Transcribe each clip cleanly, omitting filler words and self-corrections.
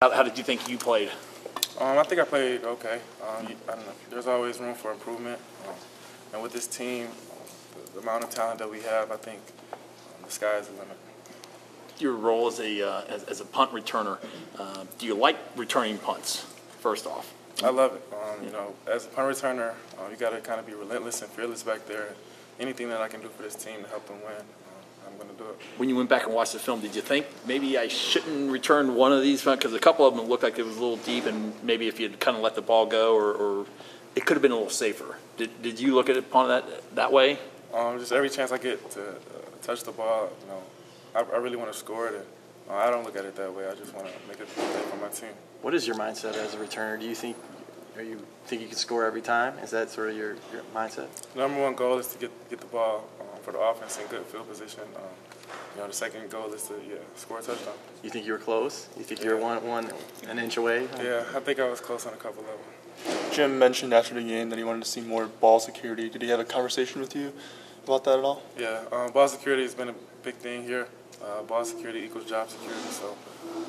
How did you think you played? I think I played okay. I don't know. There's always room for improvement. And with this team, the amount of talent that we have, I think the sky is the limit. Your role as a punt returner, do you like returning punts, first off? I love it. As a punt returner, you got to kind of be relentless and fearless back there. Anything that I can do for this team to help them win, I'm going to do it. When you went back and watched the film, did you think maybe I shouldn't return one of these? Because a couple of them looked like it was a little deep, and maybe if you'd kind of let the ball go, or it could have been a little safer. Did you look at it upon that way? Just every chance I get to touch the ball, I really want to score it. And, I don't look at it that way. I just want to make it play for my team. What is your mindset as a returner? Do you think you can score every time? Is that sort of your mindset? Number one goal is to get the ball for the offense in good field position. The second goal is to score a touchdown. You think you were close? You think you were an inch away? Yeah, I think I was close on a couple levels. Jim mentioned after the game that he wanted to see more ball security. Did he have a conversation with you about that at all? Yeah, ball security has been a big thing here. Ball security equals job security, so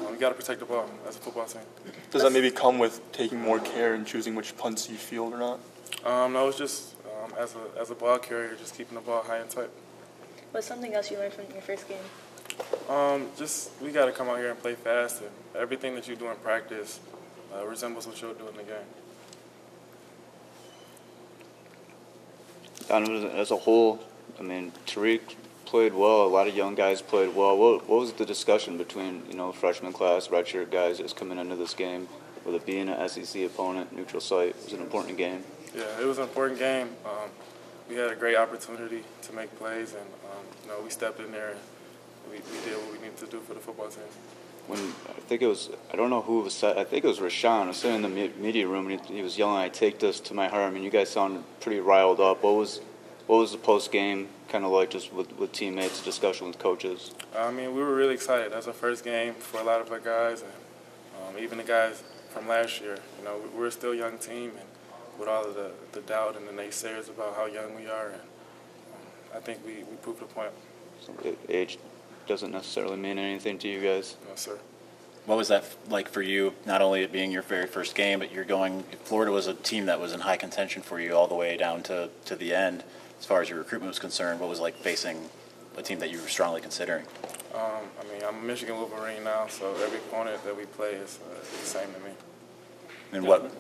we got to protect the ball as a football team. Does that maybe come with taking more care and choosing which punts you field or not? No, it's just as a ball carrier, just keeping the ball high and tight. What's something else you learned from your first game? We got to come out here and play fast, and everything that you do in practice resembles what you'll do in the game. Donovan, as a whole, I mean, Tariq played well. A lot of young guys played well. What was the discussion between freshman class, redshirt guys that's coming into this game, with it being an SEC opponent, neutral site? It was an important game. Yeah, it was an important game. We had a great opportunity to make plays, and we stepped in there and we did what we needed to do for the football team. I don't know who was I think it was Rashawn. I was sitting in the media room and he was yelling, "I take this to my heart." I mean, you guys sounded pretty riled up. What was the post game kind of like, just with teammates, discussion with coaches? I mean, we were really excited. That was our first game for a lot of our guys, and even the guys from last year. We're a still young team, and with all of the doubt and the naysayers about how young we are, and I think we proved the point. So age doesn't necessarily mean anything to you guys? No, sir. What was that like for you, not only it being your very first game, but Florida was a team that was in high contention for you all the way down to the end, as far as your recruitment was concerned? What was it like facing a team that you were strongly considering? I'm a Michigan Wolverine now, so every opponent that we play is the same to me.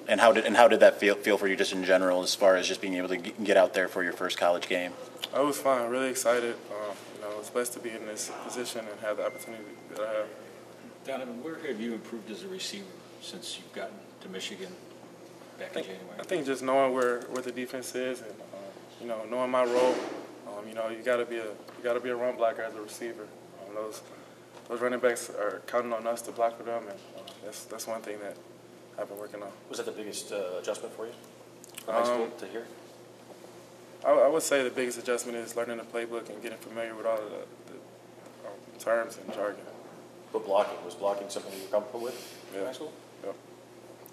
And how did that feel for you just in general, as far as just being able to get out there for your first college game? It was fun. Really excited. It's blessed to be in this position and have the opportunity that I have. Donovan, where have you improved as a receiver since you've gotten to Michigan back in January? I think just knowing where the defense is, and knowing my role. You got to be a run blocker as a receiver. Those running backs are counting on us to block for them, and that's one thing that I've been working on. Was that the biggest adjustment for you from high school to here? I would say the biggest adjustment is learning the playbook and getting familiar with all of the terms and jargon. But was blocking something you were comfortable with in high school? Yeah.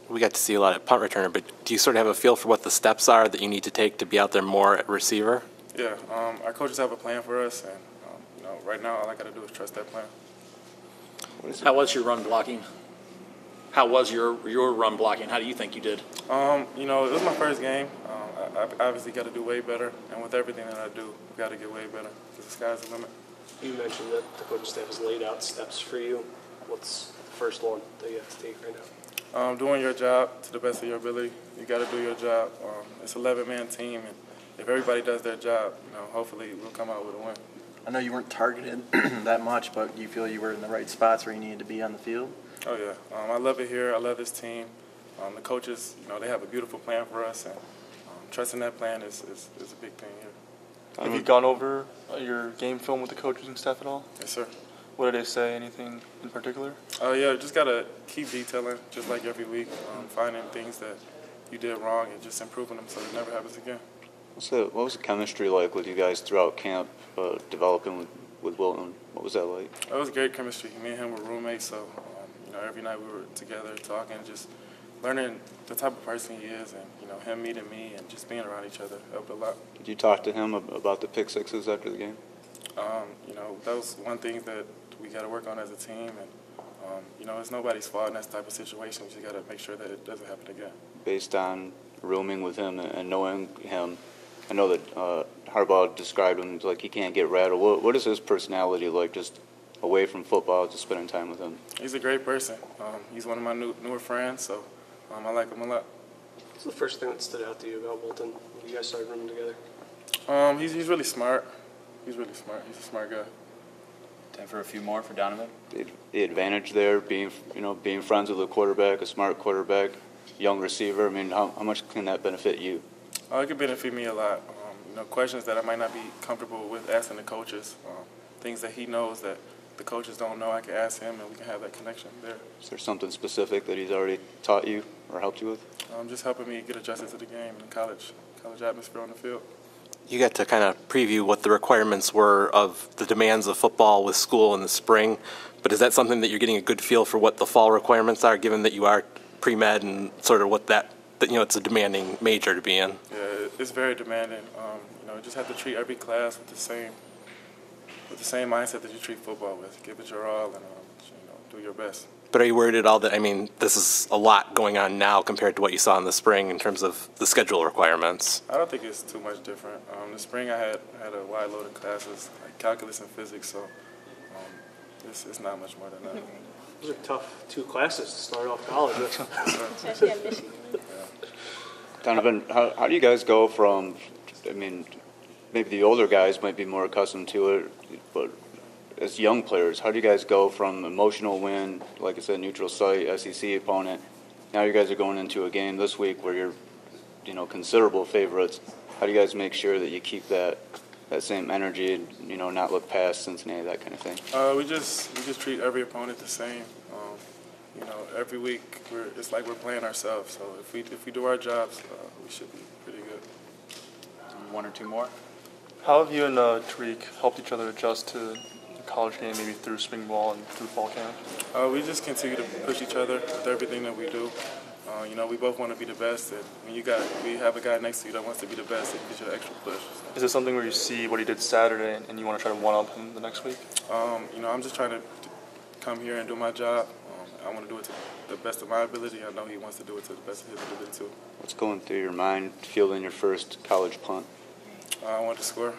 We got to see a lot of punt returner, but do you sort of have a feel for what the steps are that you need to take to be out there more at receiver? Yeah, our coaches have a plan for us, and right now all I got to do is trust that plan. How was your run blocking? How was your run blocking? How do you think you did? It was my first game. I obviously got to do way better, and with everything that I do, I've got to get way better, because the sky's the limit. You mentioned that the coaching staff has laid out steps for you. What's the first one that you have to take right now? Doing your job to the best of your ability. You got to do your job. It's an 11-man team, and if everybody does their job, hopefully we'll come out with a win. I know you weren't targeted that much, but do you feel you were in the right spots where you needed to be on the field? Oh, yeah. I love it here. I love this team. The coaches, they have a beautiful plan for us, and trusting that plan is a big thing here. Have you gone over your game film with the coaches and staff at all? Yes, sir. What did they say? Anything in particular? Yeah, just got to keep detailing, just like every week, finding things that you did wrong and just improving them so it never happens again. What was the chemistry like with you guys throughout camp, developing with Wilton? What was that like? It was great chemistry. Me and him were roommates, so every night we were together talking, just learning the type of person he is, and him meeting me and just being around each other helped a lot. Did you talk to him about the pick sixes after the game? That was one thing that we got to work on as a team, and You know, it's nobody's fault in that type of situation. We just got to make sure that it doesn't happen again. Based on rooming with him and knowing him, I know that Harbaugh described him like he can't get rattled. What is his personality like, just away from football, just spending time with him? He's a great person. He's one of my newer friends, so I like him a lot. What's the first thing that stood out to you about Bolton when you guys started rooming together? He's really smart. He's really smart. He's a smart guy. Time for a few more for Donovan. The advantage there, being friends with a quarterback, a smart quarterback, young receiver. I mean, how much can that benefit you? It could benefit me a lot. You know, questions that I might not be comfortable with asking the coaches, things that he knows that the coaches don't know, I can ask him, and we can have that connection there. Is there something specific that he's already taught you or helped you with? Just helping me get adjusted to the game and college atmosphere on the field. You got to kind of preview what the requirements were of the demands of football with school in the spring, but is that something that you're getting a good feel for what the fall requirements are, given that you are pre-med and sort of what that it's a demanding major to be in? Yeah, it's very demanding. You know, you just have to treat every class with the same mindset that you treat football with. Give it your all and do your best. But are you worried at all that, I mean, this is a lot going on now compared to what you saw in the spring in terms of the schedule requirements? I don't think it's too much different. In the spring I had a wide load of classes, like calculus and physics, so it's not much more than that. Those are tough 2 classes to start off college with. Especially at Michigan. Donovan, how do you guys go from, I mean, maybe the older guys might be more accustomed to it, but as young players, how do you guys go from emotional win, like I said, neutral site, SEC opponent, now you guys are going into a game this week where you're, considerable favorites. How do you guys make sure that you keep that same energy and, not look past Cincinnati, that kind of thing? We just treat every opponent the same. Every week it's like we're playing ourselves. So if we do our jobs, we should be pretty good. 1 or 2 more. How have you and Tariq helped each other adjust to the college game, maybe through spring ball and through fall camp? We just continue to push each other with everything that we do. We both want to be the best, and when we have a guy next to you that wants to be the best, it gives you an extra push. So. Is it something where you see what he did Saturday and you want to try to one-up him the next week? I'm just trying to come here and do my job. I want to do it to the best of my ability. I know he wants to do it to the best of his ability too. What's going through your mind fielding your first college punt? I want to score.